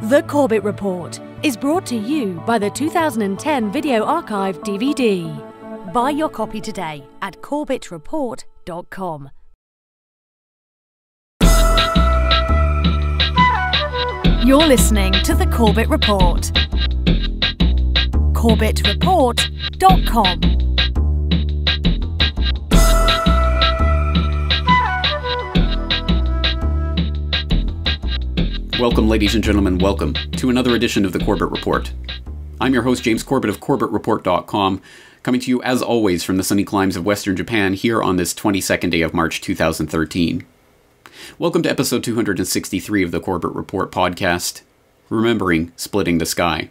The Corbett Report is brought to you by the 2010 Video Archive DVD. Buy your copy today at corbettreport.com. You're listening to The Corbett Report. corbettreport.com. Welcome, ladies and gentlemen, welcome to another edition of the Corbett Report. I'm your host, James Corbett of CorbettReport.com, coming to you as always from the sunny climes of Western Japan here on this 22nd day of March 2013. Welcome to episode 263 of the Corbett Report podcast, Remembering Splitting the Sky.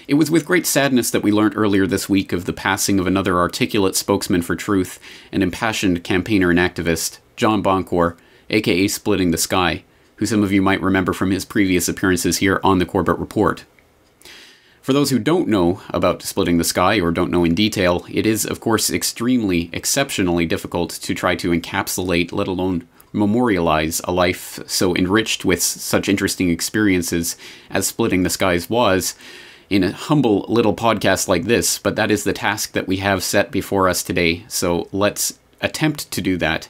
It was with great sadness that we learned earlier this week of the passing of another articulate spokesman for truth and impassioned campaigner and activist, John Boncour, aka Splitting the Sky, who some of you might remember from his previous appearances here on the Corbett Report. For those who don't know about Splitting the Sky, or don't know in detail, it is, of course, exceptionally difficult to try to encapsulate, let alone memorialize, a life so enriched with such interesting experiences as Splitting the Sky's was in a humble little podcast like this, but that is the task that we have set before us today, so let's attempt to do that.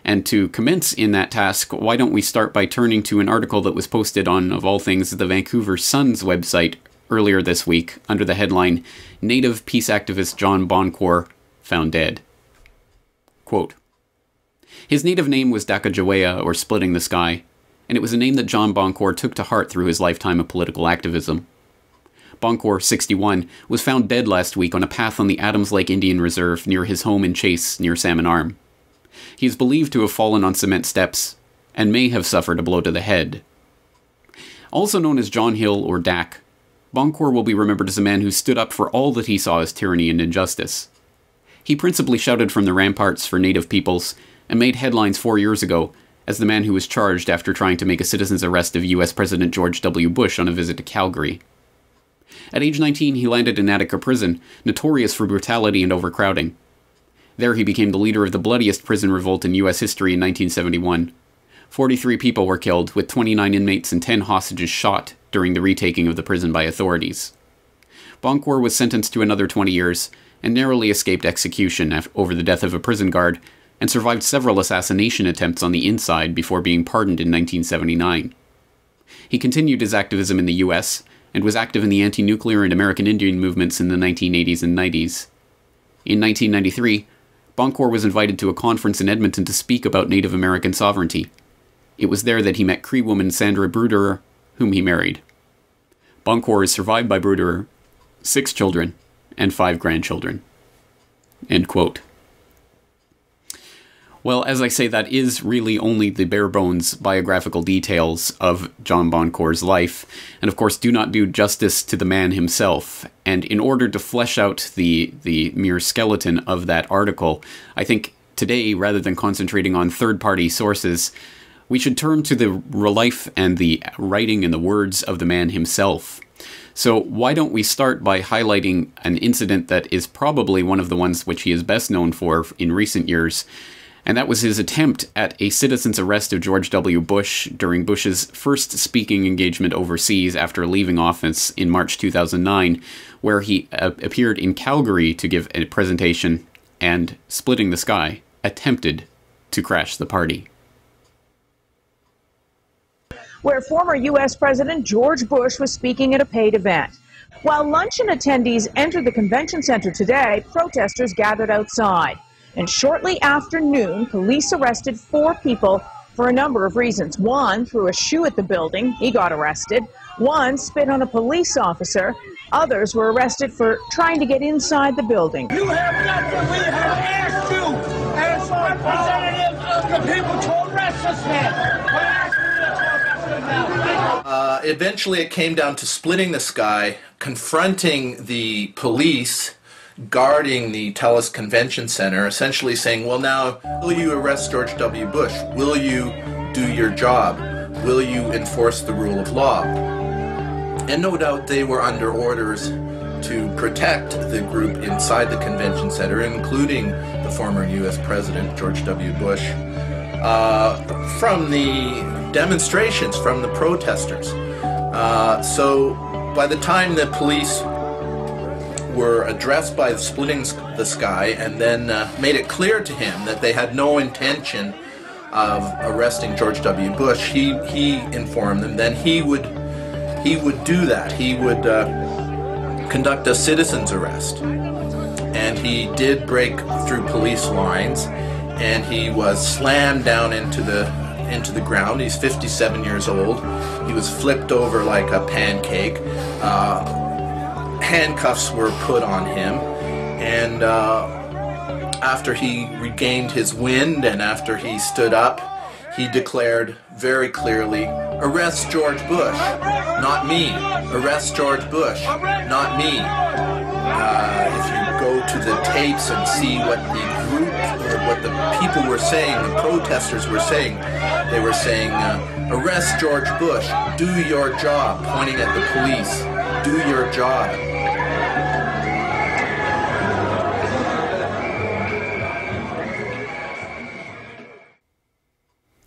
And to commence in that task, why don't we start by turning to an article that was posted on, of all things, the Vancouver Sun's website earlier this week under the headline, Native Peace Activist John Boncour Found Dead. Quote, his native name was Dakajawea, or Splitting the Sky, and it was a name that John Boncour took to heart through his lifetime of political activism. Boncour, 61, was found dead last week on a path on the Adams Lake Indian Reserve near his home in Chase, near Salmon Arm. He is believed to have fallen on cement steps, and may have suffered a blow to the head. Also known as John Hill, or Dak, Boncour will be remembered as a man who stood up for all that he saw as tyranny and injustice. He principally shouted from the ramparts for Native peoples, and made headlines 4 years ago as the man who was charged after trying to make a citizen's arrest of US President George W. Bush on a visit to Calgary. At age 19, he landed in Attica prison, notorious for brutality and overcrowding. There he became the leader of the bloodiest prison revolt in U.S. history in 1971. 43 people were killed, with 29 inmates and 10 hostages shot during the retaking of the prison by authorities. Boncour was sentenced to another 20 years, and narrowly escaped execution over the death of a prison guard, and survived several assassination attempts on the inside before being pardoned in 1979. He continued his activism in the U.S., and was active in the anti-nuclear and American Indian movements in the 1980s and 90s. In 1993, Boncour was invited to a conference in Edmonton to speak about Native American sovereignty. It was there that he met Cree woman Sandra Bruderer, whom he married. Boncour is survived by Bruderer, 6 children, and 5 grandchildren. End quote. Well, as I say, that is really only the bare-bones biographical details of John Boncour's life, and of course do not do justice to the man himself. And in order to flesh out the mere skeleton of that article, I think today, rather than concentrating on third-party sources, we should turn to the life and the writing and the words of the man himself. So why don't we start by highlighting an incident that is probably one of the ones which he is best known for in recent years, and that was his attempt at a citizen's arrest of George W. Bush during Bush's first speaking engagement overseas after leaving office in March 2009, where he appeared in Calgary to give a presentation and, Splitting the Sky, attempted to crash the party. Where former U.S. President George Bush was speaking at a paid event. While luncheon attendees entered the convention center today, protesters gathered outside. And shortly after noon, police arrested 4 people for a number of reasons. One threw a shoe at the building. He got arrested. One spit on a police officer. Others were arrested for trying to get inside the building. You have nothing. We have asked you as representatives of the people to arrest us now. We're asking you to arrest us now. Eventually it came down to Splitting the Sky, confronting the police guarding the TELUS Convention Center, essentially saying, well, now, will you arrest George W. Bush? Will you do your job? Will you enforce the rule of law? And no doubt they were under orders to protect the group inside the convention center, including the former U.S. President George W. Bush, from the demonstrations, from the protesters. So by the time the police were addressed by splitting the sky and then made it clear to him that they had no intention of arresting George W. Bush, he informed them then he would do that. He would conduct a citizen's arrest. And he did break through police lines, and he was slammed down into the ground. He's 57 years old. He was flipped over like a pancake. Handcuffs were put on him, and after he regained his wind and after he stood up, he declared very clearly, "Arrest George Bush, not me. Arrest George Bush, not me." If you go to the tapes and see what the group or what the people were saying, the protesters were saying, they were saying, "Arrest George Bush, do your job," pointing at the police, "Do your job."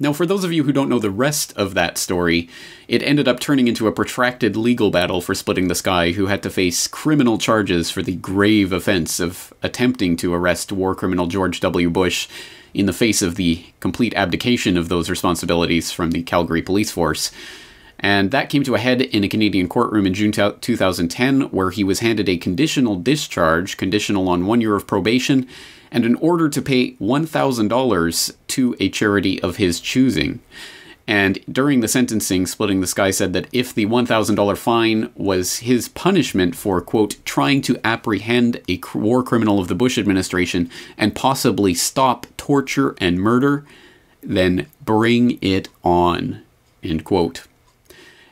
Now, for those of you who don't know the rest of that story, it ended up turning into a protracted legal battle for Splitting the Sky, who had to face criminal charges for the grave offense of attempting to arrest war criminal George W. Bush in the face of the complete abdication of those responsibilities from the Calgary police force. And that came to a head in a Canadian courtroom in June 2010, where he was handed a conditional discharge, conditional on 1 year of probation, and an order to pay $1,000 to a charity of his choosing. And during the sentencing, Splitting the Sky said that if the $1,000 fine was his punishment for, quote, trying to apprehend a war criminal of the Bush administration and possibly stop torture and murder, then bring it on, end quote.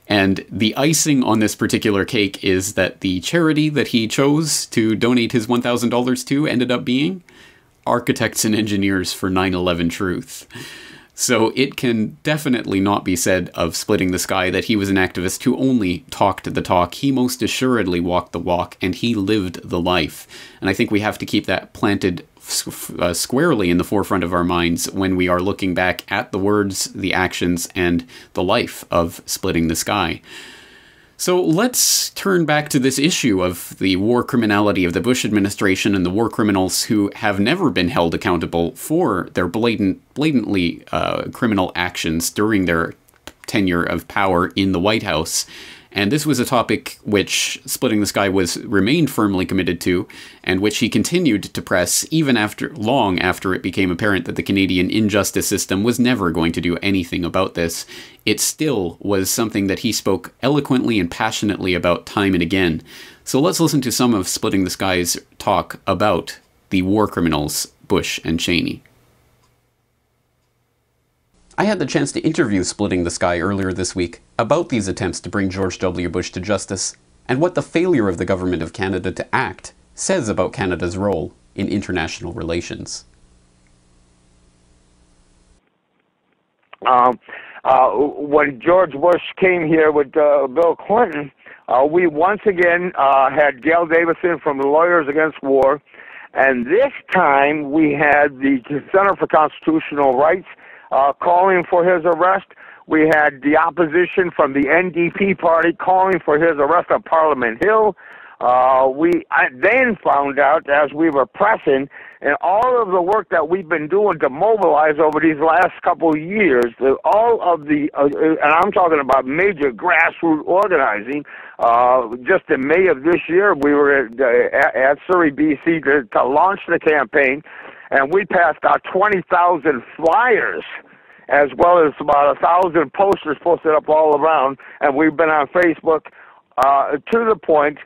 And the icing on this particular cake is that the charity that he chose to donate his $1,000 to ended up being Architects and Engineers for 9/11 Truth. So it can definitely not be said of Splitting the Sky that he was an activist who only talked the talk. He most assuredly walked the walk, and he lived the life. And I think we have to keep that planted squarely in the forefront of our minds when we are looking back at the words, the actions, and the life of Splitting the Sky. So let's turn back to this issue of the war criminality of the Bush administration and the war criminals who have never been held accountable for their blatantly criminal actions during their tenure of power in the White House. And this was a topic which Splitting the Sky remained firmly committed to, and which he continued to press even long after it became apparent that the Canadian injustice system was never going to do anything about this. It still was something that he spoke eloquently and passionately about time and again. So let's listen to some of Splitting the Sky's talk about the war criminals, Bush and Cheney. I had the chance to interview Splitting the Sky earlier this week about these attempts to bring George W. Bush to justice and what the failure of the Government of Canada to act says about Canada's role in international relations. When George Bush came here with Bill Clinton, we once again had Gail Davison from the Lawyers Against War, and this time we had the Center for Constitutional Rights calling for his arrest. We had the opposition from the NDP party calling for his arrest on Parliament Hill. I then found out, as we were pressing, and all of the work that we've been doing to mobilize over these last couple of years, all of the, and I'm talking about major grassroots organizing, just in May of this year, we were at Surrey, BC to launch the campaign, and we passed out 20,000 flyers, as well as about 1,000 posters posted up all around, and we've been on Facebook to the point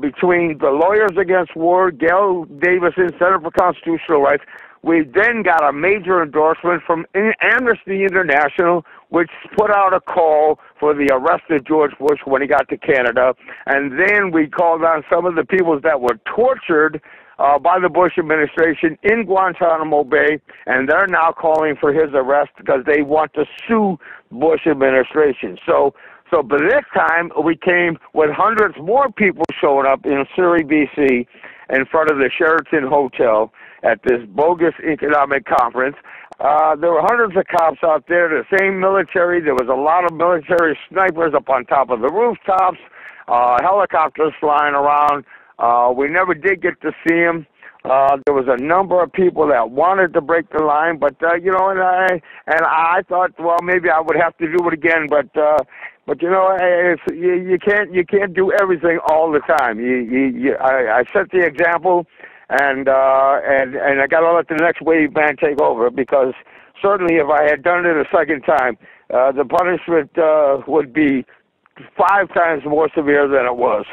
between the Lawyers Against War, Gail Davison, Center for Constitutional Rights. We then got a major endorsement from Amnesty International, which put out a call for the arrest of George Bush when he got to Canada. And then we called on some of the people that were tortured by the Bush administration in Guantanamo Bay, and they're now calling for his arrest because they want to sue Bush administration. So by this time, we came with hundreds more people showing up in Surrey, BC, in front of the Sheraton Hotel. at this bogus economic conference. There were hundreds of cops out there, the same military. There was a lot of military snipers up on top of the rooftops, helicopters flying around. We never did get to see them. There was a number of people that wanted to break the line, but you know, and I thought, well, maybe I would have to do it again, but you know, you can't do everything all the time. I set the example, and I got to let the next wave man take over, because certainly if I had done it a second time, the punishment would be 5 times more severe than it was.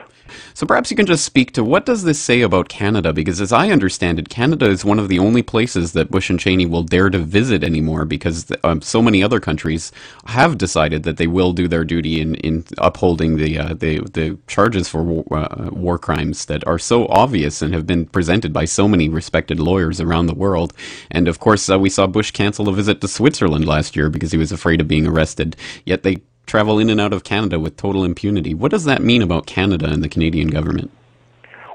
So perhaps you can just speak to, what does this say about Canada? Because as I understand it, Canada is one of the only places that Bush and Cheney will dare to visit anymore, because so many other countries have decided that they will do their duty in upholding the charges for war crimes that are so obvious and have been presented by so many respected lawyers around the world. And of course, we saw Bush cancel a visit to Switzerland last year because he was afraid of being arrested, yet they travel in and out of Canada with total impunity. What does that mean about Canada and the Canadian government?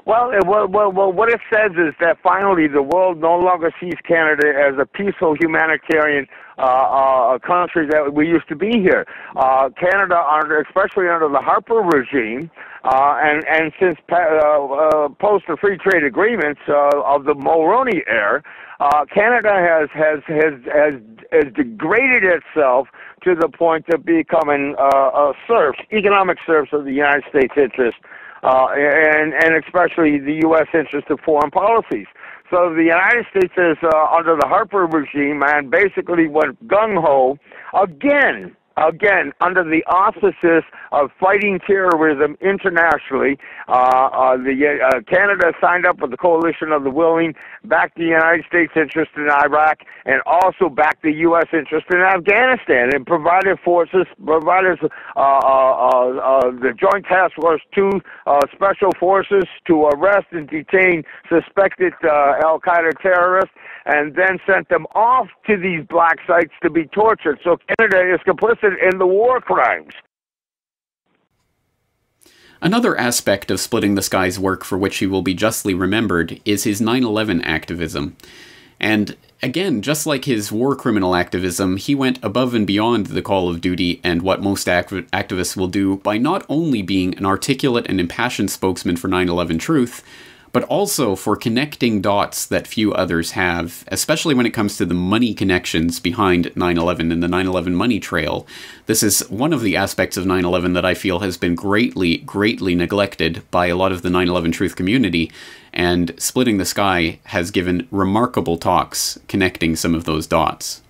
Well, what it says is that finally the world no longer sees Canada as a peaceful humanitarian country that we used to be here. Canada, especially under the Harper regime, and since post the free trade agreements of the Mulroney era, Canada has degraded itself to the point of becoming serfs, economic serfs of the United States interest, and especially the U.S. interest of foreign policies. So the United States is under the Harper regime, and basically went gung-ho again under the auspices of fighting terrorism internationally. Canada signed up with the Coalition of the Willing, backed the United States interest in Iraq, and also backed the U.S. interest in Afghanistan, and provided the Joint Task Force 2 special forces to arrest and detain suspected al-Qaeda terrorists, and then sent them off to these black sites to be tortured. So Canada is complicit in the war crimes. Another aspect of Splitting the Sky's work for which he will be justly remembered is his 9/11 activism. And again, just like his war criminal activism, he went above and beyond the call of duty and what most activists will do by not only being an articulate and impassioned spokesman for 9/11 truth, but also for connecting dots that few others have, especially when it comes to the money connections behind 9/11 and the 9/11 money trail. This is one of the aspects of 9/11 that I feel has been greatly neglected by a lot of the 9/11 truth community, and Splitting the Sky has given remarkable talks connecting some of those dots.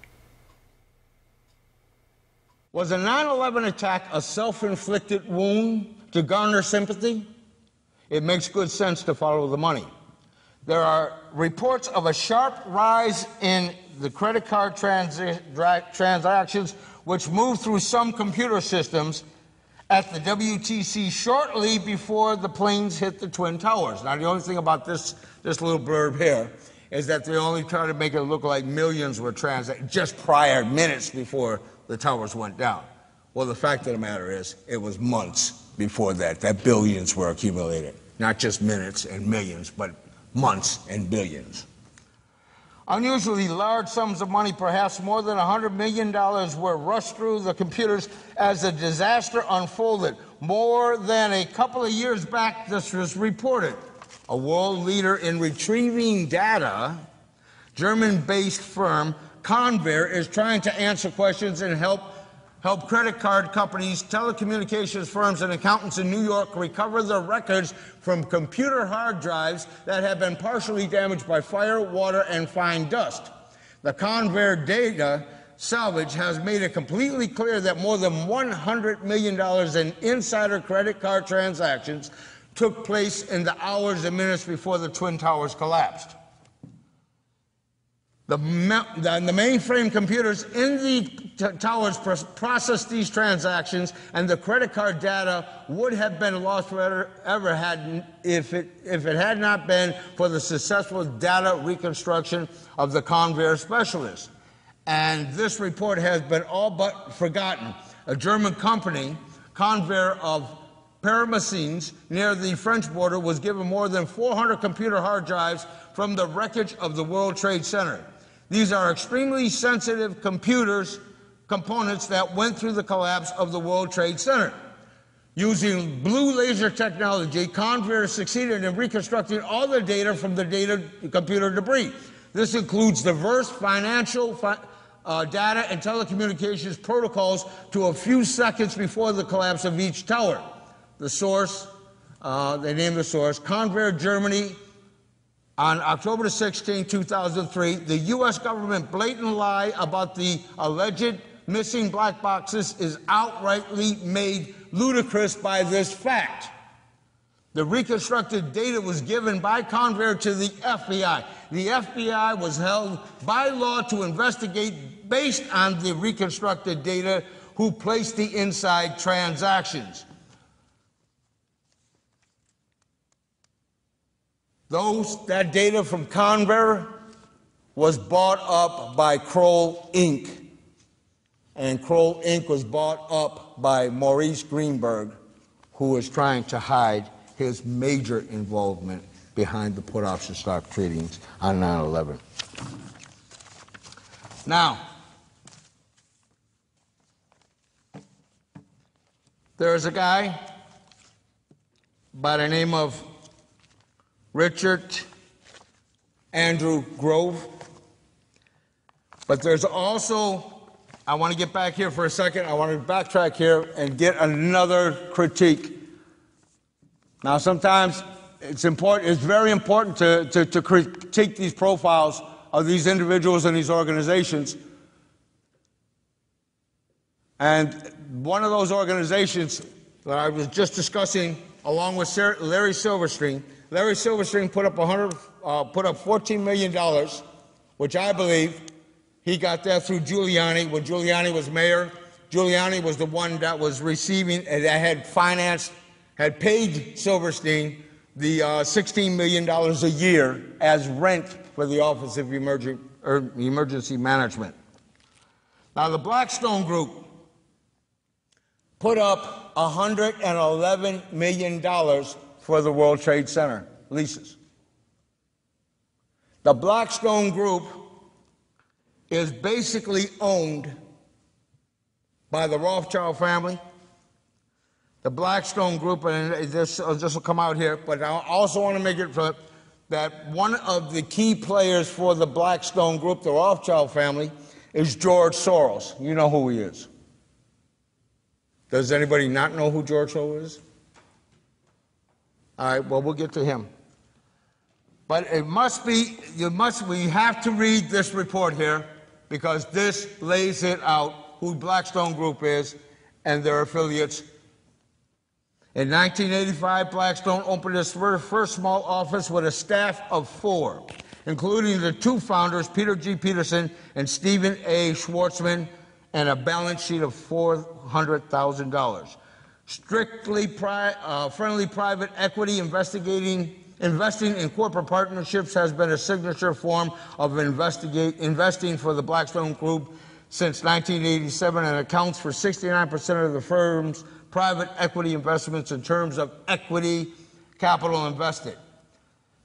Was the 9/11 attack a self-inflicted wound to garner sympathy? It makes good sense to follow the money. There are reports of a sharp rise in the credit card transactions, which moved through some computer systems at the WTC shortly before the planes hit the Twin Towers. Now, the only thing about this little blurb here is that they only try to make it look like millions were transacted just prior, minutes before the towers went down. Well, the fact of the matter is, it was months before that billions were accumulated. Not just minutes and millions, but months and billions. Unusually large sums of money, perhaps more than $100 million, were rushed through the computers as the disaster unfolded. More than a couple of years back, this was reported. A world leader in retrieving data, German-based firm Convair is trying to answer questions and help credit card companies, telecommunications firms, and accountants in New York recover their records from computer hard drives that have been partially damaged by fire, water, and fine dust. The Convair data salvage has made it completely clear that more than $100 million in insider credit card transactions took place in the hours and minutes before the Twin Towers collapsed. The mainframe computers in the towers processed these transactions, and the credit card data would have been lost forever if it had not been for the successful data reconstruction of the Convair specialists. And this report has been all but forgotten. A German company, Convair of Paramessines near the French border was given more than 400 computer hard drives from the wreckage of the World Trade Center. These are extremely sensitive components that went through the collapse of the World Trade Center. Using blue laser technology, Convair succeeded in reconstructing all the data from the computer debris. This includes diverse financial data and telecommunications protocols to a few seconds before the collapse of each tower. The source, they named the source, Convair, Germany. On October 16, 2003, the U.S. government blatant lie about the alleged missing black boxes is outrightly made ludicrous by this fact. The reconstructed data was given by Convair to the FBI. The FBI was held by law to investigate, based on the reconstructed data, who placed the inside transactions. That data from Convair was bought up by Kroll Inc. And Kroll Inc. was bought up by Maurice Greenberg, who was trying to hide his major involvement behind the put option stock tradings on 9/11. Now, there's a guy by the name of Richard Andrew Grove, but there's also, I want to get back here for a second, I want to backtrack here and get another critique. Now, sometimes it's very important to critique these profiles of these individuals and these organizations. And one of those organizations that I was just discussing, along with Larry Silverstein, Larry Silverstein put up $14 million, which I believe he got that through Giuliani. When Giuliani was mayor, Giuliani was the one that was receiving and that had paid Silverstein the $16 million a year as rent for the Office of Emergency Management. Now, the Blackstone Group put up $111 million for the World Trade Center leases. The Blackstone Group is basically owned by the Rothschild family. The Blackstone Group, and this will come out here, but I also want to make it clear that one of the key players for the Blackstone Group, the Rothschild family, is George Soros. You know who he is. Does anybody not know who George Soros is? All right, well, we'll get to him. But we have to read this report here because this lays it out, who Blackstone Group is and their affiliates. In 1985, Blackstone opened its first small office with a staff of 4, including the 2 founders, Peter G. Peterson and Stephen A. Schwartzman, and a balance sheet of $400,000. Strictly friendly private equity investing in corporate partnerships has been a signature form of investing for the Blackstone Group since 1987 and accounts for 69% of the firm's private equity investments in terms of equity capital invested.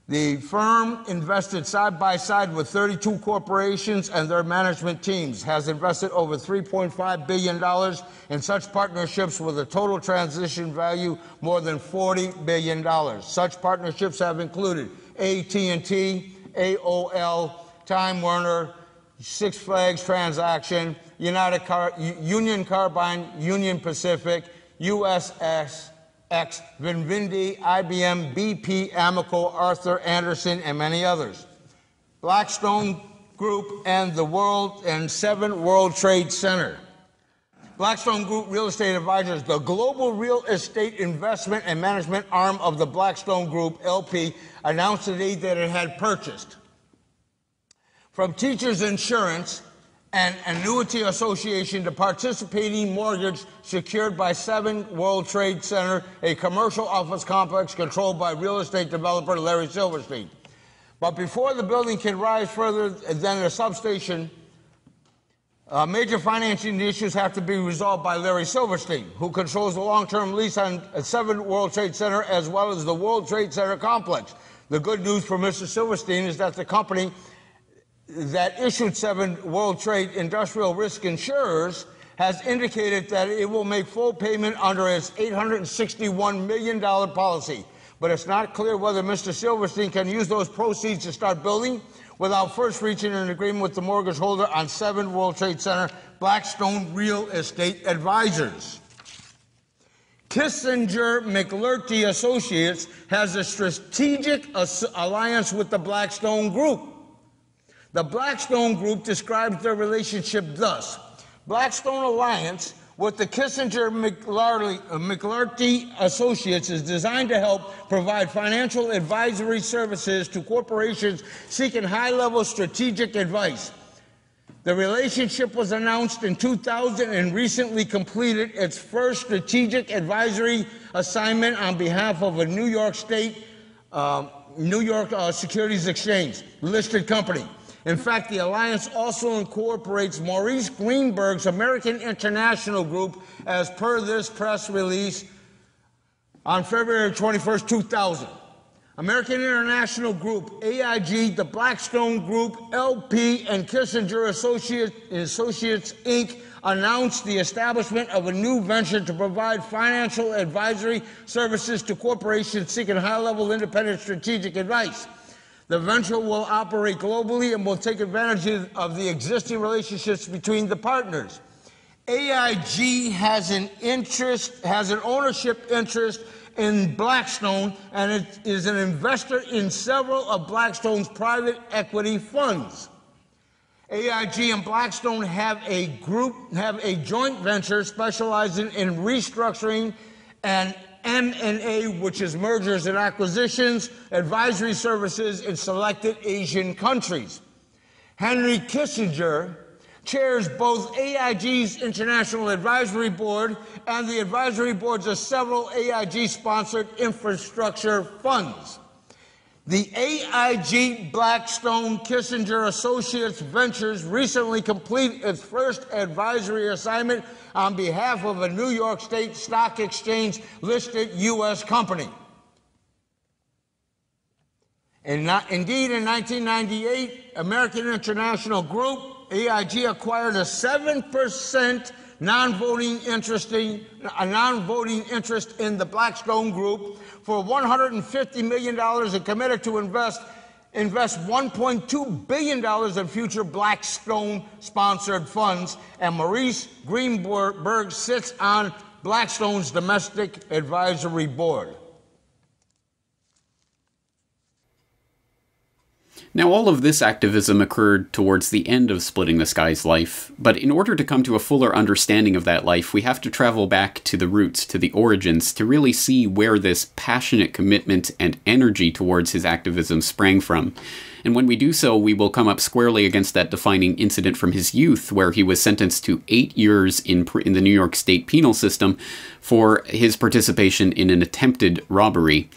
The firm invested side by side with 32 corporations and their management teams, has invested over $3.5 billion in such partnerships with a total transaction value more than $40 billion. Such partnerships have included AT&T, AOL, Time Warner, Six Flags transaction, Union Carbide, Union Pacific, USS, Vivendi, IBM, BP, Amoco, Arthur Andersen, and many others. Blackstone Group and 7 World Trade Center. Blackstone Group Real Estate Advisors, the global real estate investment and management arm of the Blackstone Group, LP, announced today that it had purchased from Teachers Insurance and Annuity Association the participating mortgage secured by 7 World Trade Center, a commercial office complex controlled by real estate developer Larry Silverstein. But before the building can rise further than a substation, Major financing issues have to be resolved by Larry Silverstein, who controls the long-term lease on 7 World Trade Center as well as the World Trade Center complex. The good news for Mr. Silverstein is that the company that issued 7 World Trade industrial risk insurers has indicated that it will make full payment under its $861 million policy. But it's not clear whether Mr. Silverstein can use those proceeds to start building without first reaching an agreement with the mortgage holder on 7 World Trade Center Blackstone Real Estate Advisors. Kissinger McLarty Associates has a strategic alliance with the Blackstone Group. The Blackstone Group describes their relationship thus: Blackstone Alliance with the Kissinger McLarty Associates is designed to help provide financial advisory services to corporations seeking high-level strategic advice. The relationship was announced in 2000 and recently completed its first strategic advisory assignment on behalf of a New York State, Securities Exchange listed company. In fact, the alliance also incorporates Maurice Greenberg's American International Group, as per this press release on February 21st, 2000. American International Group, AIG, the Blackstone Group, LP, and Kissinger Associates, Inc. announced the establishment of a new venture to provide financial advisory services to corporations seeking high-level independent strategic advice. The venture will operate globally and will take advantage of the existing relationships between the partners. AIG has an ownership interest in Blackstone, and it is an investor in several of Blackstone's private equity funds. AIG and Blackstone have a joint venture specializing in restructuring and M&A, which is mergers and acquisitions, advisory services in selected Asian countries. Henry Kissinger chairs both AIG's International Advisory Board and the advisory boards of several AIG-sponsored infrastructure funds. The AIG Blackstone Kissinger Associates Ventures recently completed its first advisory assignment on behalf of a New York State Stock Exchange-listed U.S. company. Indeed, in 1998, American International Group, AIG, acquired a 7% non-voting interest in the Blackstone Group for $150 million and committed to invest $1.2 billion in future Blackstone-sponsored funds, and Maurice Greenberg sits on Blackstone's domestic advisory board. Now, all of this activism occurred towards the end of Splitting the Sky's life, but in order to come to a fuller understanding of that life, we have to travel back to the roots, to the origins, to really see where this passionate commitment and energy towards his activism sprang from. And when we do so, we will come up squarely against that defining incident from his youth, where he was sentenced to 8 years in the New York State penal system for his participation in an attempted robbery.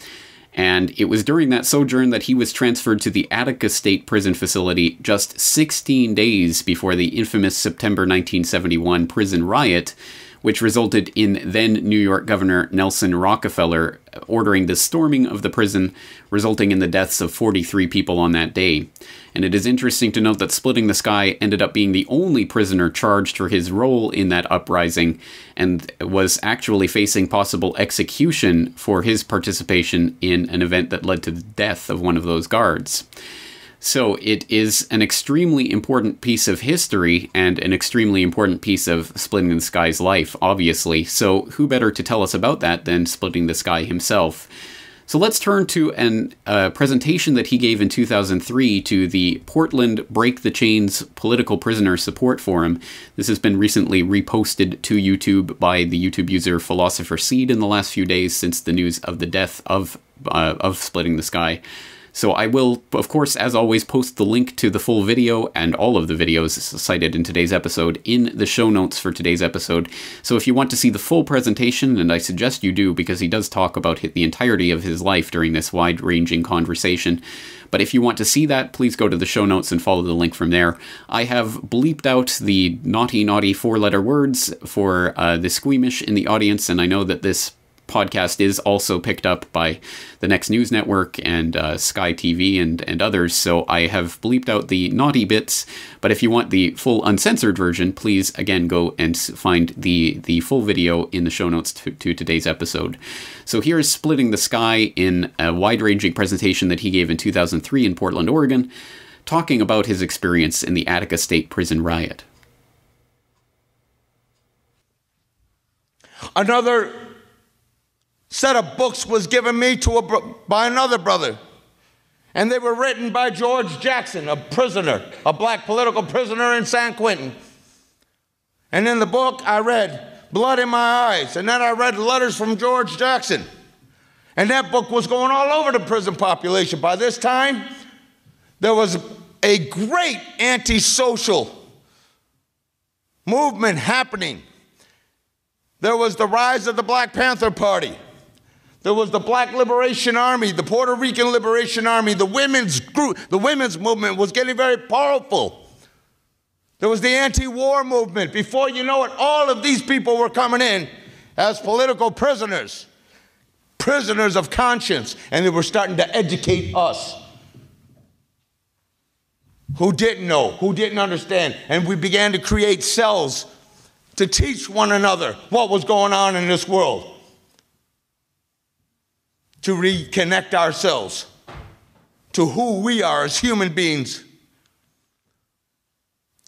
And it was during that sojourn that he was transferred to the Attica State prison facility just 16 days before the infamous September 1971 prison riot, which resulted in then New York Governor Nelson Rockefeller ordering the storming of the prison, resulting in the deaths of 43 people on that day. And it is interesting to note that Splitting the Sky ended up being the only prisoner charged for his role in that uprising, and was actually facing possible execution for his participation in an event that led to the death of one of those guards. So it is an extremely important piece of history and an extremely important piece of Splitting the Sky's life, obviously. So who better to tell us about that than Splitting the Sky himself? So let's turn to a presentation that he gave in 2003 to the Portland Break the Chains Political Prisoner Support Forum. This has been recently reposted to YouTube by the YouTube user Philosopher Seed in the last few days since the news of the death of Splitting the Sky. So I will, of course, as always, post the link to the full video and all of the videos cited in today's episode in the show notes for today's episode. So if you want to see the full presentation, and I suggest you do because he does talk about the entirety of his life during this wide-ranging conversation, but if you want to see that, please go to the show notes and follow the link from there. I have bleeped out the naughty 4-letter words for the squeamish in the audience, and I know that this podcast is also picked up by the Next News Network and Sky TV and others, so I have bleeped out the naughty bits, but if you want the full uncensored version, please again go and find the full video in the show notes to today's episode. So here's Splitting the Sky in a wide-ranging presentation that he gave in 2003 in Portland, Oregon, talking about his experience in the Attica State prison riot. Another set of books was given me by another brother, and they were written by George Jackson, a prisoner, a black political prisoner in San Quentin. And in the book I read Blood in My Eyes, and then I read Letters from George Jackson, and that book was going all over the prison population. By this time there was a great antisocial movement happening. There was the rise of the Black Panther Party. There was the Black Liberation Army, the Puerto Rican Liberation Army, the women's group, the women's movement was getting very powerful. There was the anti-war movement. Before you know it, all of these people were coming in as political prisoners, prisoners of conscience, and they were starting to educate us who didn't know, who didn't understand, and we began to create cells to teach one another what was going on in this world, to reconnect ourselves to who we are as human beings.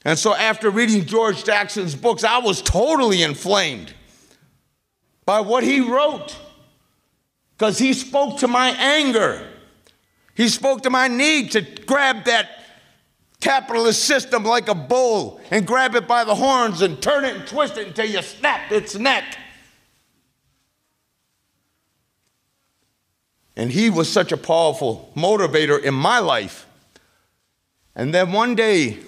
And so after reading George Jackson's books, I was totally inflamed by what he wrote, because he spoke to my anger. He spoke to my need to grab that capitalist system like a bull and grab it by the horns and turn it and twist it until you snap its neck. And he was such a powerful motivator in my life. And then one day,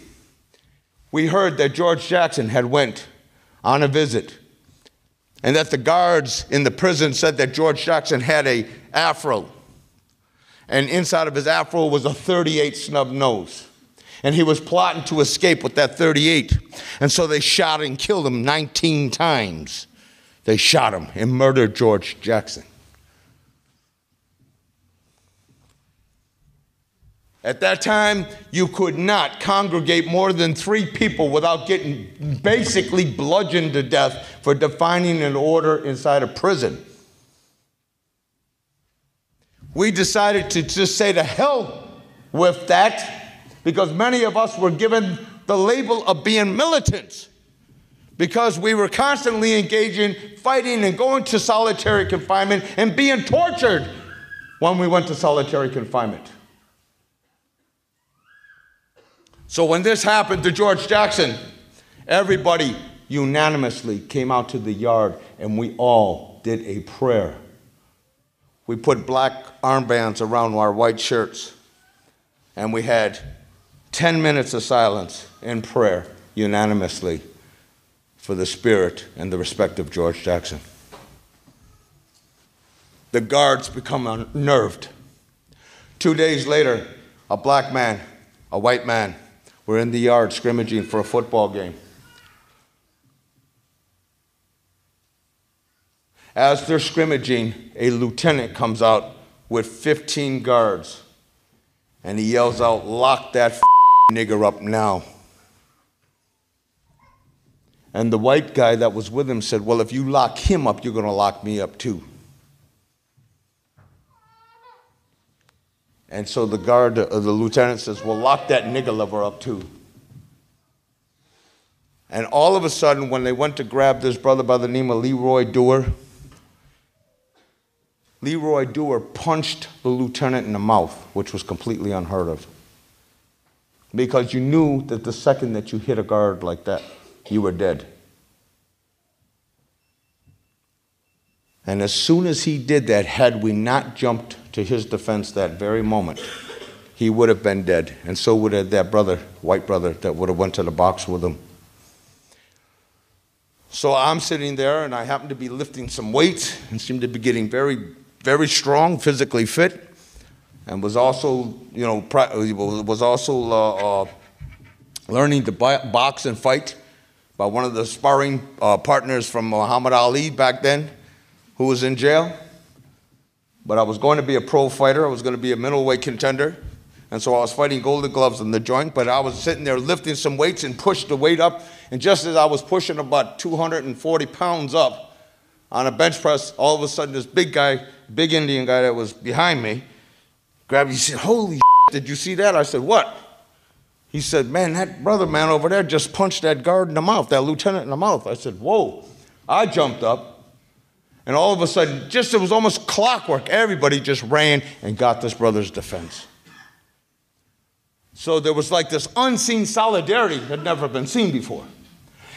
we heard that George Jackson had went on a visit, and that the guards in the prison said that George Jackson had an afro, and inside of his afro was a .38 snub nose. And he was plotting to escape with that .38. And so they shot and killed him 19 times. They shot him and murdered George Jackson. At that time, you could not congregate more than 3 people without getting basically bludgeoned to death for defining an order inside a prison. We decided to just say to hell with that, because many of us were given the label of being militants, because we were constantly engaging, fighting, and going to solitary confinement and being tortured when we went to solitary confinement. So when this happened to George Jackson, everybody unanimously came out to the yard and we all did a prayer. We put black armbands around our white shirts and we had 10 minutes of silence in prayer unanimously for the spirit and the respect of George Jackson. The guards become unnerved. 2 days later, a black man, a white man, were in the yard scrimmaging for a football game. As they're scrimmaging, a lieutenant comes out with 15 guards, and he yells out, "Lock that nigger up now." And the white guy that was with him said, "Well, if you lock him up, you're going to lock me up too." And so the lieutenant says, "Well, lock that nigger lover up too." And all of a sudden, when they went to grab this brother by the name of Leroy Dewar punched the lieutenant in the mouth, which was completely unheard of. Because you knew that the second that you hit a guard like that, you were dead. And as soon as he did that, had we not jumped to his defense that very moment, he would have been dead. And so would have that brother, white brother, that would have went to the box with him. So I'm sitting there, and I happen to be lifting some weights and seemed to be getting very, very strong, physically fit, and was also, you know, learning to box and fight by one of the sparring partners from Muhammad Ali back then, who was in jail. But I was going to be a pro fighter. I was going to be a middleweight contender. And so I was fighting Golden Gloves in the joint, but I was sitting there lifting some weights and pushed the weight up. And just as I was pushing about 240 pounds up on a bench press, all of a sudden this big guy, big Indian guy that was behind me, grabbed me. He said, "Holy shit, did you see that?" I said, "What?" He said, "Man, that brother man over there just punched that guard in the mouth, that lieutenant in the mouth." I said, "Whoa." I jumped up, and all of a sudden, it was almost clockwork. Everybody just ran and got this brother's defense. So there was like this unseen solidarity that had never been seen before.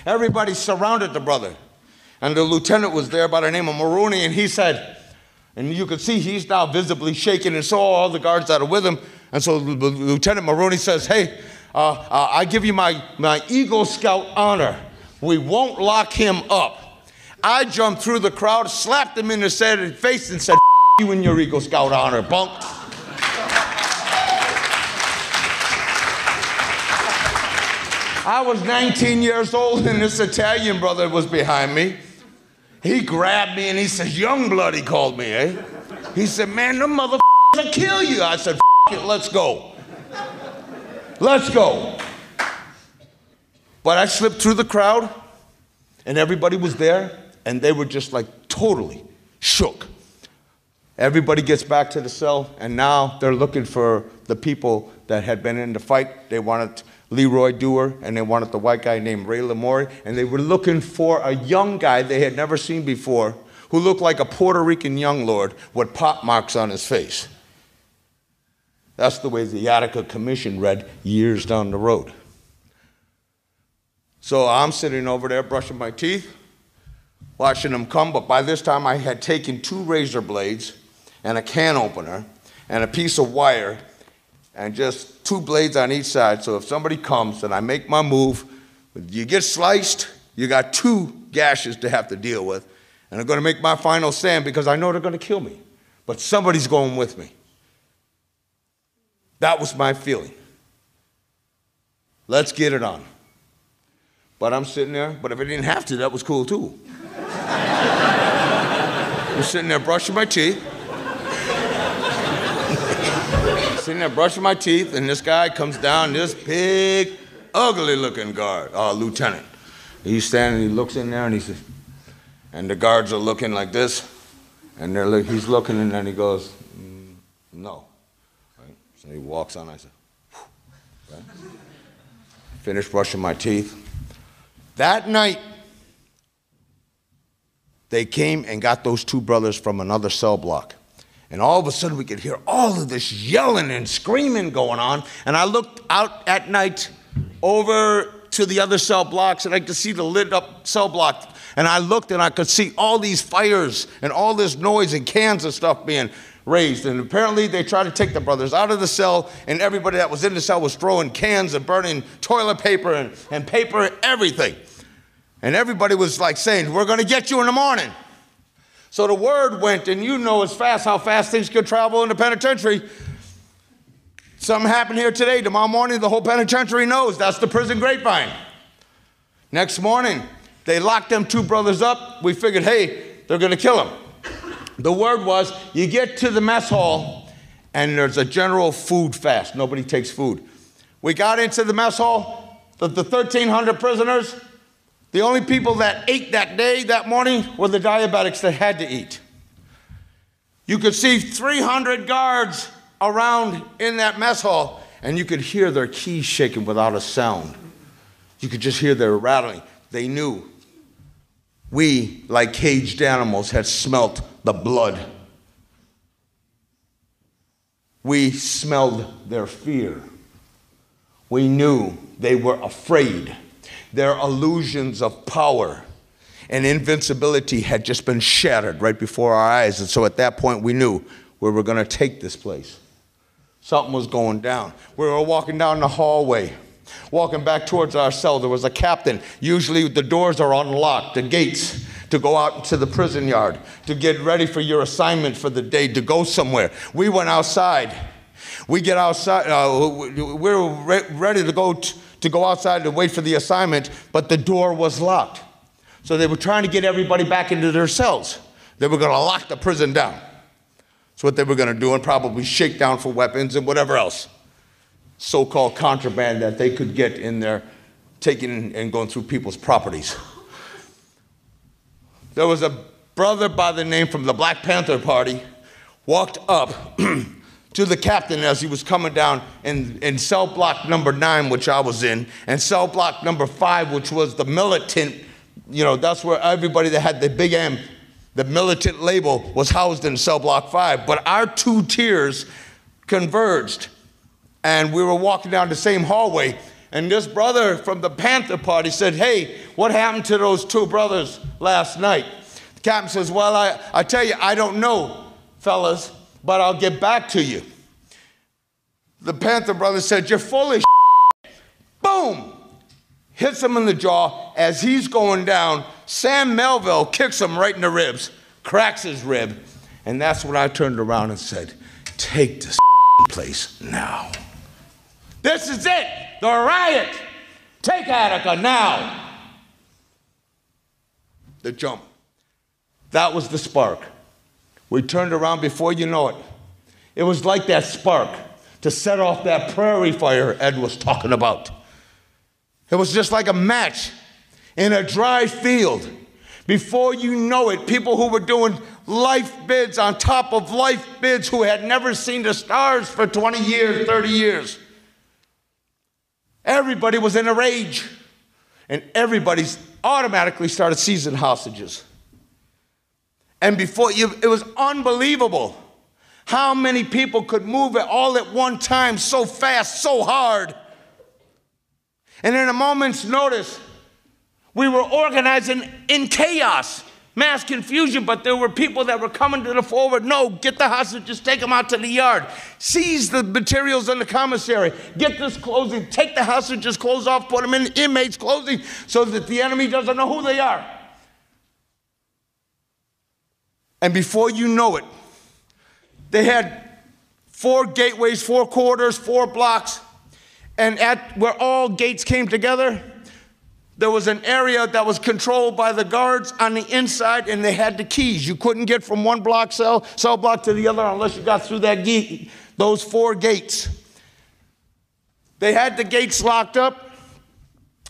Everybody surrounded the brother. And the lieutenant was there by the name of Maroney, and he said, and you could see he's now visibly shaking, and so all the guards that are with him. And so Lieutenant Maroney says, "Hey, I give you my Eagle Scout honor. We won't lock him up." I jumped through the crowd, slapped him in the face, and said, "F you and your Eagle Scout honor, punk." I was 19 years old, and this Italian brother was behind me. He grabbed me, and he said, "Young blood," he called me, eh? He said, "Man, them motherfuckers will kill you." I said, "F it, let's go. Let's go." But I slipped through the crowd, and everybody was there, and they were just like totally shook. Everybody gets back to the cell, and now they're looking for the people that had been in the fight. They wanted Leroy Dewar, and they wanted the white guy named Ray Lamore, and they were looking for a young guy they had never seen before who looked like a Puerto Rican young lord with pop marks on his face. That's the way the Attica Commission read years down the road. So I'm sitting over there brushing my teeth, watching them come, but by this time I had taken 2 razor blades and a can opener and a piece of wire and just 2 blades on each side. So if somebody comes and I make my move, you get sliced, you got 2 gashes to have to deal with. And I'm going to make my final stand because I know they're going to kill me. But somebody's going with me. That was my feeling. Let's get it on. But I'm sitting there, but if I didn't have to, that was cool too. I'm sitting there brushing my teeth. Sitting there brushing my teeth, and this guy comes down, this big, ugly-looking guard, lieutenant. He's standing, he looks in there, and he says, and the guards are looking like this, and he's looking, and then he goes, "No." Right? So he walks on, I said, right? Finished brushing my teeth. That night, they came and got those 2 brothers from another cell block. And all of a sudden, we could hear all of this yelling and screaming going on. And I looked out at night over to the other cell blocks, and I could see the lit up cell block. And I looked, and I could see all these fires and all this noise and cans of stuff being raised. And apparently, they tried to take the brothers out of the cell, and everybody that was in the cell was throwing cans and burning toilet paper and paper, everything. And everybody was like saying, "We're going to get you in the morning." So the word went, and you know how fast things could travel in the penitentiary. Something happened here today. Tomorrow morning, the whole penitentiary knows. That's the prison grapevine. Next morning, they locked them 2 brothers up. We figured, hey, they're going to kill them. The word was, you get to the mess hall, and there's a general food fast. Nobody takes food. We got into the mess hall, the 1,300 prisoners. The only people that ate that morning, were the diabetics that had to eat. You could see 300 guards around in that mess hall, and you could hear their keys shaking without a sound. You could just hear their rattling. They knew we, like caged animals, had smelt the blood. We smelled their fear. We knew they were afraid. Their illusions of power and invincibility had just been shattered right before our eyes. And so at that point, we knew we were going to take this place. Something was going down. We were walking down the hallway, walking back towards our cell. There was a captain. Usually the doors are unlocked, the gates, to go out into the prison yard, to get ready for your assignment for the day, to go somewhere. We went outside. We get outside. We were ready to go outside to wait for the assignment, but the door was locked. So they were trying to get everybody back into their cells. They were going to lock the prison down. That's what they were going to do, and probably shake down for weapons and whatever else. So-called contraband that they could get in there, taking and going through people's properties. There was a brother by the name from the Black Panther Party, walked up to the captain as he was coming down in cell block number 9, which I was in, and cell block number 5, which was the militant, that's where everybody that had the big M, the militant label, was housed in cell block 5. But our 2 tiers converged, and we were walking down the same hallway, and this brother from the Panther Party said, "Hey, what happened to those 2 brothers last night?" The captain says, "Well, I tell you, I don't know, fellas, but I'll get back to you." The Panther brother said, "You're full of shit." Boom! Hits him in the jaw. As he's going down, Sam Melville kicks him right in the ribs, cracks his rib. And that's when I turned around and said, "Take this place now. This is it, the riot. Take Attica now." The jump. That was the spark. We turned around, before you know it. It was like that spark to set off that prairie fire Ed was talking about. It was just like a match in a dry field. Before you know it, people who were doing life bids on top of life bids, who had never seen the stars for 20 years, 30 years. Everybody was in a rage. And everybody automatically started seizing hostages. And it was unbelievable how many people could move it all at one time so fast, so hard. And in a moment's notice, we were organizing in chaos, mass confusion, but there were people that were coming to the forward. "No, get the hostages, take them out to the yard. Seize the materials in the commissary. Get this clothing, take the hostages' clothes off, put them in the inmates' clothing so that the enemy doesn't know who they are." And before you know it, they had 4 gateways, 4 corridors, 4 blocks. And where all gates came together, there was an area that was controlled by the guards on the inside, and they had the keys. You couldn't get from one cell block to the other unless you got through that gate, those 4 gates. They had the gates locked up.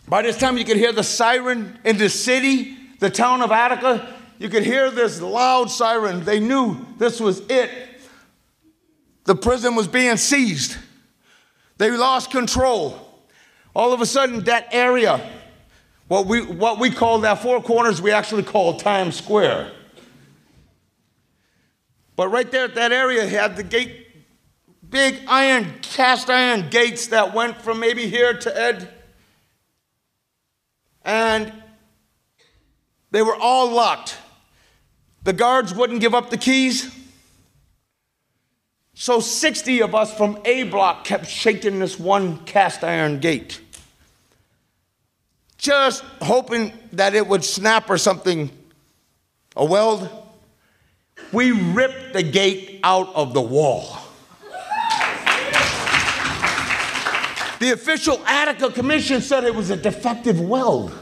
By this time, you could hear the siren in the city, the town of Attica. You could hear this loud siren. They knew this was it. The prison was being seized. They lost control. All of a sudden, that area, what we call that 4 corners, we actually call Times Square. But right there at that area had the gate, big cast iron gates that went from maybe here to Ed. And they were all locked. The guards wouldn't give up the keys. So 60 of us from A block kept shaking this one cast iron gate, just hoping that it would snap or something, a weld. We ripped the gate out of the wall. The official Attica Commission said it was a defective weld.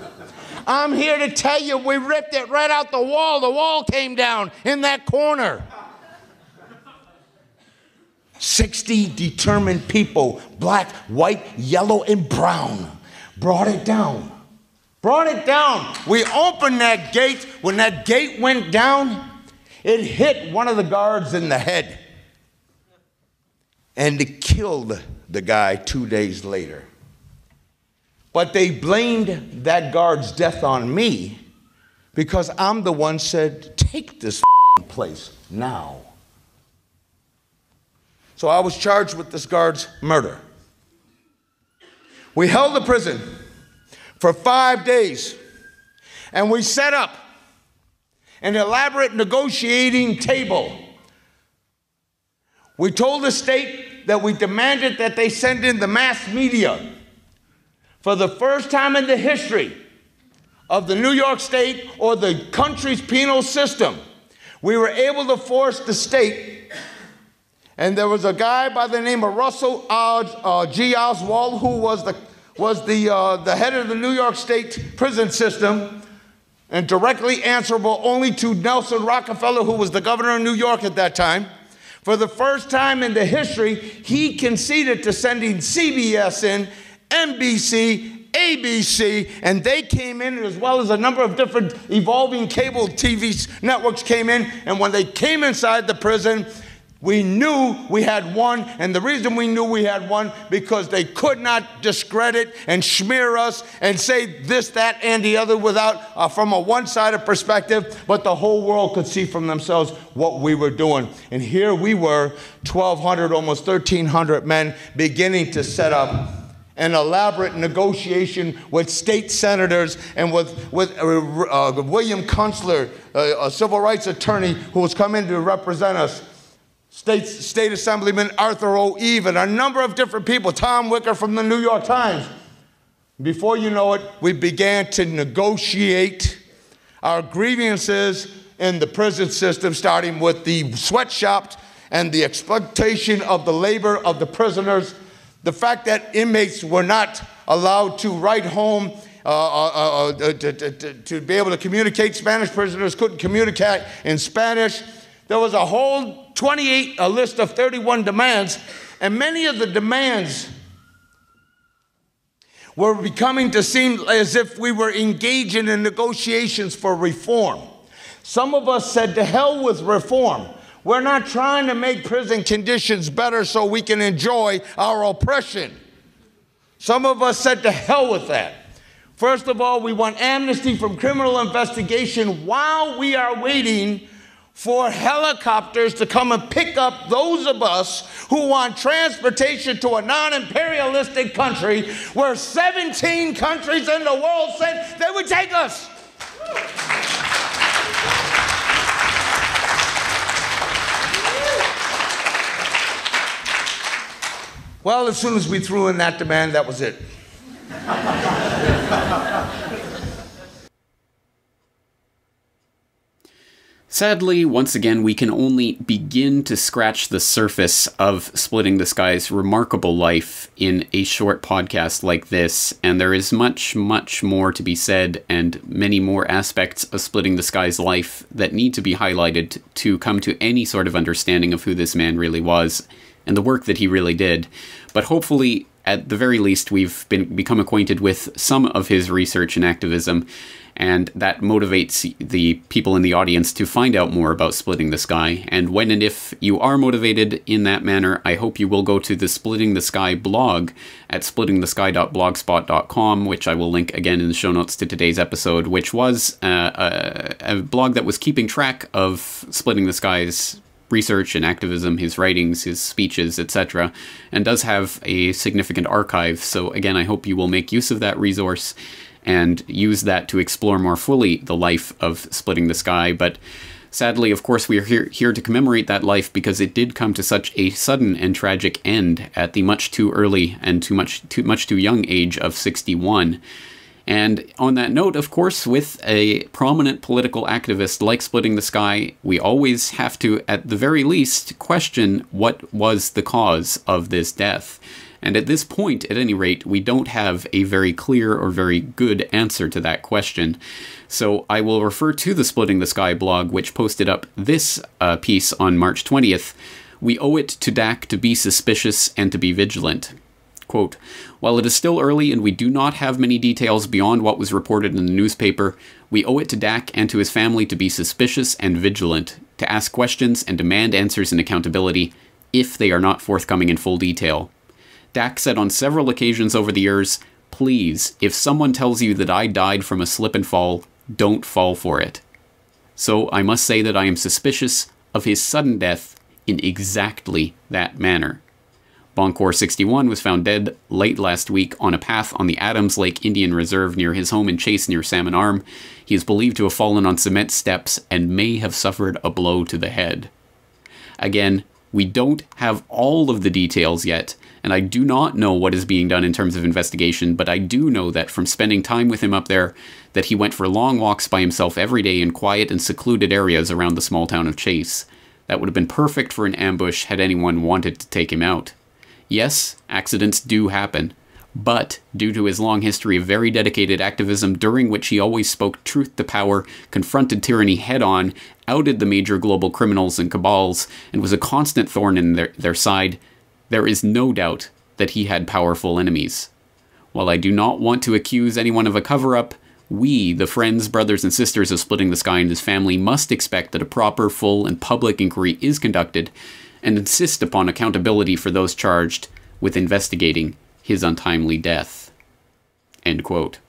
I'm here to tell you, we ripped it right out the wall. The wall came down in that corner. 60 determined people, black, white, yellow, and brown, brought it down. Brought it down. We opened that gate. When that gate went down, it hit one of the guards in the head. And it killed the guy 2 days later. But they blamed that guard's death on me because I'm the one said, "Take this place now." So I was charged with this guard's murder. We held the prison for 5 days, and we set up an elaborate negotiating table. We told the state that we demanded that they send in the mass media. For the first time in the history of the New York State or the country's penal system, we were able to force the state, and there was a guy by the name of Russell G. Oswald, who was the head of the New York State prison system, and directly answerable only to Nelson Rockefeller, who was the governor of New York at that time. For the first time in the history, he conceded to sending CBS in, NBC, ABC, and they came in, as well as a number of different evolving cable TV networks came in, and when they came inside the prison, we knew we had won, and the reason we knew we had won, because they could not discredit and smear us and say this, that, and the other without, from a one-sided perspective, but the whole world could see from themselves what we were doing. And here we were, 1,200, almost 1,300 men, beginning to set up an elaborate negotiation with state senators and with William Kunstler, a civil rights attorney who was coming to represent us, State Assemblyman Arthur O. Eve, and a number of different people, Tom Wicker from the New York Times. Before you know it, we began to negotiate our grievances in the prison system, starting with the sweatshops and the exploitation of the labor of the prisoners, the fact that inmates were not allowed to write home to be able to communicate. Spanish prisoners couldn't communicate in Spanish. There was a whole a list of 31 demands, and many of the demands were becoming to seem as if we were engaging in negotiations for reform. Some of us said, to hell with reform. We're not trying to make prison conditions better so we can enjoy our oppression. Some of us said, to hell with that. First of all, we want amnesty from criminal investigation while we are waiting for helicopters to come and pick up those of us who want transportation to a non-imperialistic country where 17 countries in the world said they would take us. Well, as soon as we threw in that demand, that was it. Sadly, once again, we can only begin to scratch the surface of Splitting the Sky's remarkable life in a short podcast like this, and there is much, much more to be said, and many more aspects of Splitting the Sky's life that need to be highlighted to come to any sort of understanding of who this man really was, and the work that he really did. But hopefully, at the very least, we've become acquainted with some of his research and activism, and that motivates the people in the audience to find out more about Splitting the Sky. And when and if you are motivated in that manner, I hope you will go to the Splitting the Sky blog at splittingthesky.blogspot.com, which I will link again in the show notes to today's episode, which was a blog that was keeping track of Splitting the Sky's research and activism, his writings, his speeches, etc., and does have a significant archive. So again, I hope you will make use of that resource and use that to explore more fully the life of Splitting the Sky. But sadly, of course, we are here to commemorate that life because it did come to such a sudden and tragic end at the much too early and much too young age of 61. And on that note, of course, with a prominent political activist like Splitting the Sky, we always have to, at the very least, question what was the cause of this death. And at this point, at any rate, we don't have a very clear or very good answer to that question. So I will refer to the Splitting the Sky blog, which posted up this piece on March 20th. We owe it to DAC to be suspicious and to be vigilant. Quote, while it is still early and we do not have many details beyond what was reported in the newspaper, we owe it to DAC and to his family to be suspicious and vigilant, to ask questions and demand answers and accountability if they are not forthcoming in full detail. DAC said on several occasions over the years, please, if someone tells you that I died from a slip and fall, don't fall for it. So I must say that I am suspicious of his sudden death in exactly that manner. Boncor 61 was found dead late last week on a path on the Adams Lake Indian Reserve near his home in Chase near Salmon Arm. He is believed to have fallen on cement steps and may have suffered a blow to the head. Again, We don't have all of the details yet, and I do not know what is being done in terms of investigation, but I do know that from spending time with him up there, that he went for long walks by himself every day in quiet and secluded areas around the small town of Chase. That would have been perfect for an ambush had anyone wanted to take him out. Yes, accidents do happen, but due to his long history of very dedicated activism during which he always spoke truth to power, confronted tyranny head-on, outed the major global criminals and cabals, and was a constant thorn in their side, there is no doubt that he had powerful enemies. While I do not want to accuse anyone of a cover-up, we, the friends, brothers, and sisters of Splitting the Sky and his family, must expect that a proper, full, and public inquiry is conducted, and insist upon accountability for those charged with investigating his untimely death." End quote.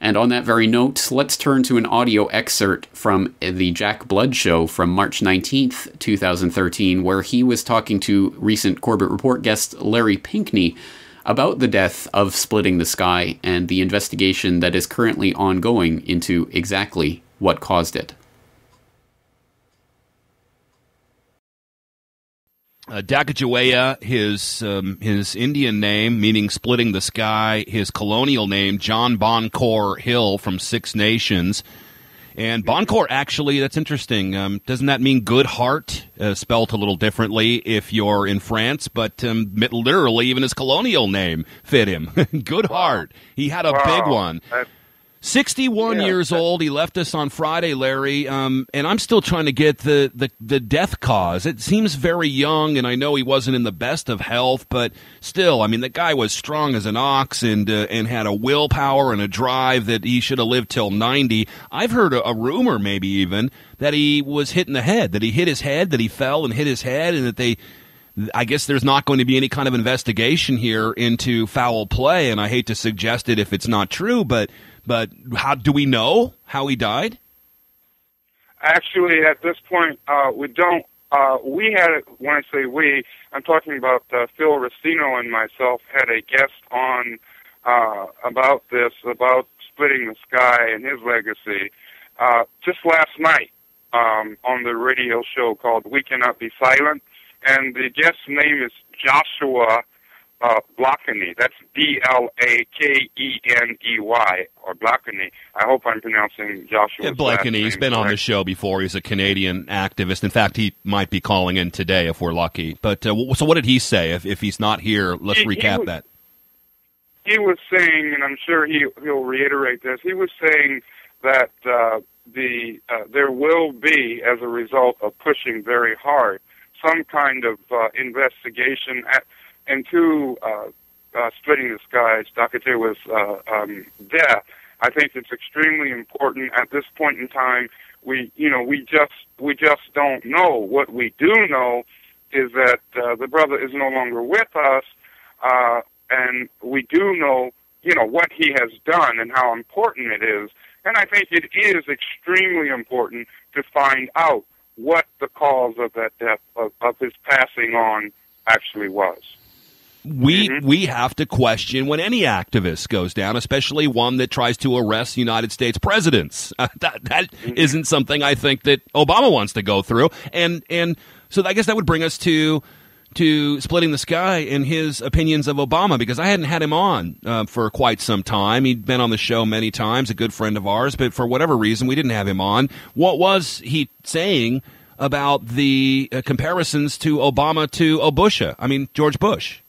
And on that very note, let's turn to an audio excerpt from the Jack Blood show from March 19th, 2013, where he was talking to recent Corbett Report guest Larry Pinkney about the death of Splitting the Sky and the investigation that is currently ongoing into exactly what caused it. Dakajawea, his Indian name, meaning splitting the sky, his colonial name, John Boncour Hill from Six Nations. And Boncour, actually, that's interesting. Doesn't that mean good heart? Spelt a little differently if you're in France, but literally even his colonial name fit him. Good heart. He had a big one. 61 years old. He left us on Friday, Larry, and I'm still trying to get the death cause. It seems very young, and I know he wasn't in the best of health, but still, I mean, the guy was strong as an ox and had a willpower and a drive that he should have lived till 90. I've heard a rumor, maybe even, that he was hit in the head, that he hit his head, that he fell and hit his head, and that I guess there's not going to be any kind of investigation here into foul play, and I hate to suggest it if it's not true, but how do we know how he died? Actually, at this point, we don't. We had, when I say we, I'm talking about Phil Racino and myself had a guest on about this, about Splitting the Sky and his legacy, just last night on the radio show called We Cannot Be Silent. And the guest's name is Joshua Blakeney. That's Blakeney, or Blakeney. I hope I'm pronouncing Joshua's last name. He's been on the show before. He's a Canadian activist. In fact, he might be calling in today if we're lucky. But so what did he say? If he's not here, let's recap that. He was saying, and I'm sure he'll reiterate this, he was saying that there will be, as a result of pushing very hard, some kind of investigation into Splitting the Sky, Dakatewa's death. I think it's extremely important at this point in time. We just don't know. What we do know is that the brother is no longer with us, and we do know, what he has done and how important it is. And I think it is extremely important to find out what the cause of that death, of his passing on, actually was. We have to question when any activist goes down, especially one that tries to arrest United States presidents. That isn't something I think that Obama wants to go through. And so I guess that would bring us to Splitting the Sky and his opinions of Obama, because I hadn't had him on for quite some time. He'd been on the show many times, a good friend of ours, but for whatever reason, we didn't have him on. What was he saying about the comparisons to Obama to George Bush?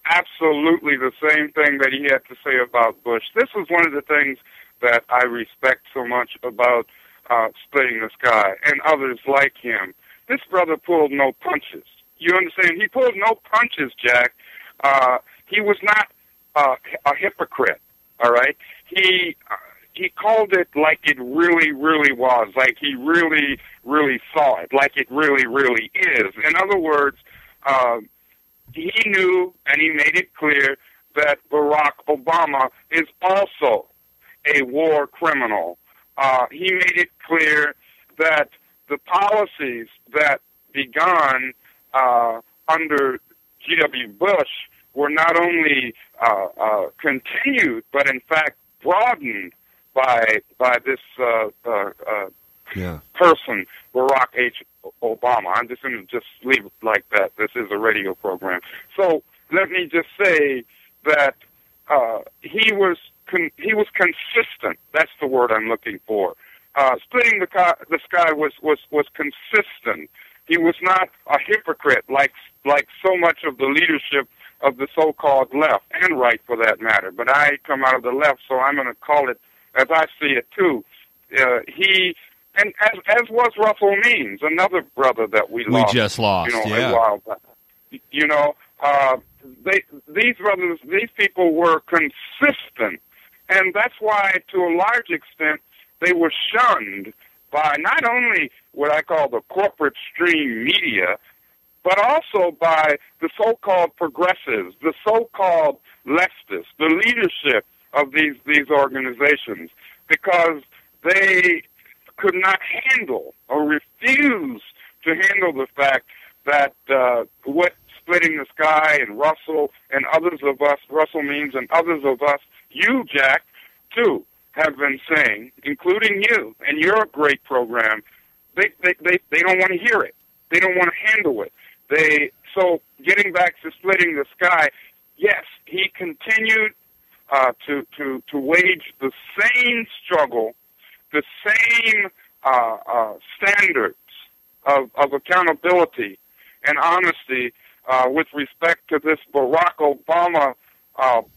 Absolutely the same thing that he had to say about Bush. This was one of the things that I respect so much about Splitting the Sky and others like him. This brother pulled no punches. You understand? He pulled no punches, Jack. He was not a hypocrite, all right? He called it like it really, really was, like he really, really saw it, like it really, really is. In other words, he knew and he made it clear that Barack Obama is also a war criminal. He made it clear that the policies that began under G.W. Bush were not only continued, but in fact broadened by this person, Barack H. Obama. I'm just going to just leave it like that. This is a radio program. So let me just say that he was consistent. That's the word I'm looking for. Splitting the sky was consistent. He was not a hypocrite like so much of the leadership of the so-called left, and right for that matter. But I come out of the left, so I'm going to call it as I see it too. And as was Russell Means, another brother that we lost. We just lost, a while back. These people were consistent, and that's why, to a large extent, they were shunned by not only what I call the corporate stream media, but also by the so-called progressives, the so-called leftists, the leadership of these organizations, because they could not handle or refuse to handle the fact that what Splitting the Sky and Russell and others of us, Russell Means and others of us, you, Jack, too, have been saying, including you and your great program, they don't want to hear it. They don't want to handle it. So getting back to Splitting the Sky, yes, he continued to wage the same struggle, the same standards of accountability and honesty with respect to this Barack Obama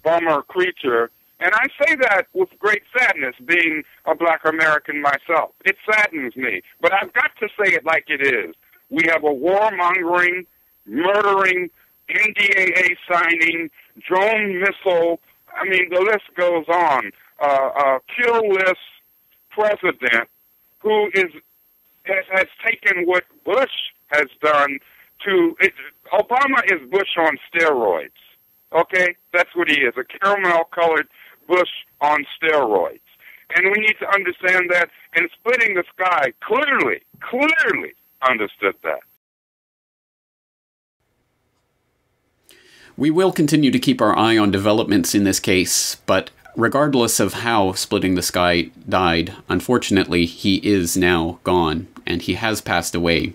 bummer creature. And I say that with great sadness, being a black American myself. It saddens me. But I've got to say it like it is. We have a warmongering, murdering, NDAA signing, drone missile, I mean, the list goes on, kill list president who has taken what Bush has done to... Obama is Bush on steroids, okay? That's what he is, a caramel-colored Bush on steroids. And we need to understand that, and Splitting the Sky clearly understood that. We will continue to keep our eye on developments in this case, but regardless of how Splitting the Sky died, unfortunately, he is now gone, and he has passed away.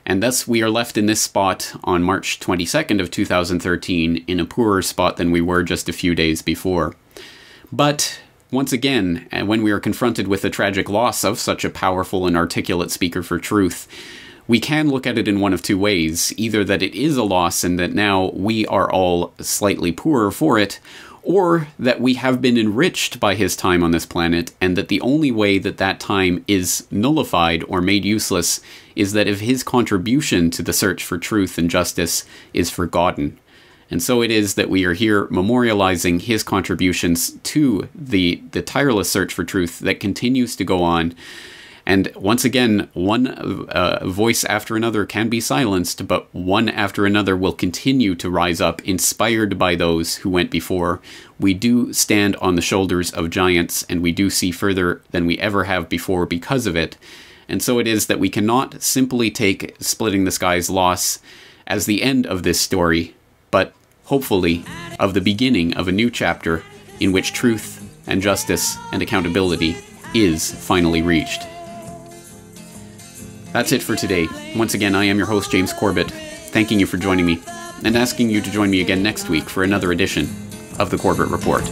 And thus we are left in this spot on March 22nd of 2013 in a poorer spot than we were just a few days before. But once again, when we are confronted with the tragic loss of such a powerful and articulate speaker for truth, we can look at it in one of two ways. Either that it is a loss and that now we are all slightly poorer for it, or that we have been enriched by his time on this planet, and that the only way that that time is nullified or made useless is that if his contribution to the search for truth and justice is forgotten. And so it is that we are here memorializing his contributions to the tireless search for truth that continues to go on. And once again, one voice after another can be silenced, but one after another will continue to rise up, inspired by those who went before. We do stand on the shoulders of giants, and we do see further than we ever have before because of it. And so it is that we cannot simply take Splitting the Sky's loss as the end of this story, but hopefully of the beginning of a new chapter in which truth and justice and accountability is finally reached. That's it for today. Once again, I am your host, James Corbett, thanking you for joining me, and asking you to join me again next week for another edition of the Corbett Report.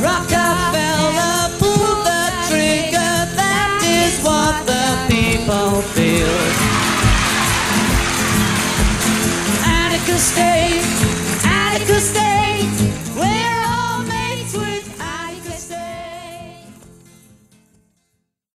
Rockefeller pulled the trigger, that is what the people feel. Attica State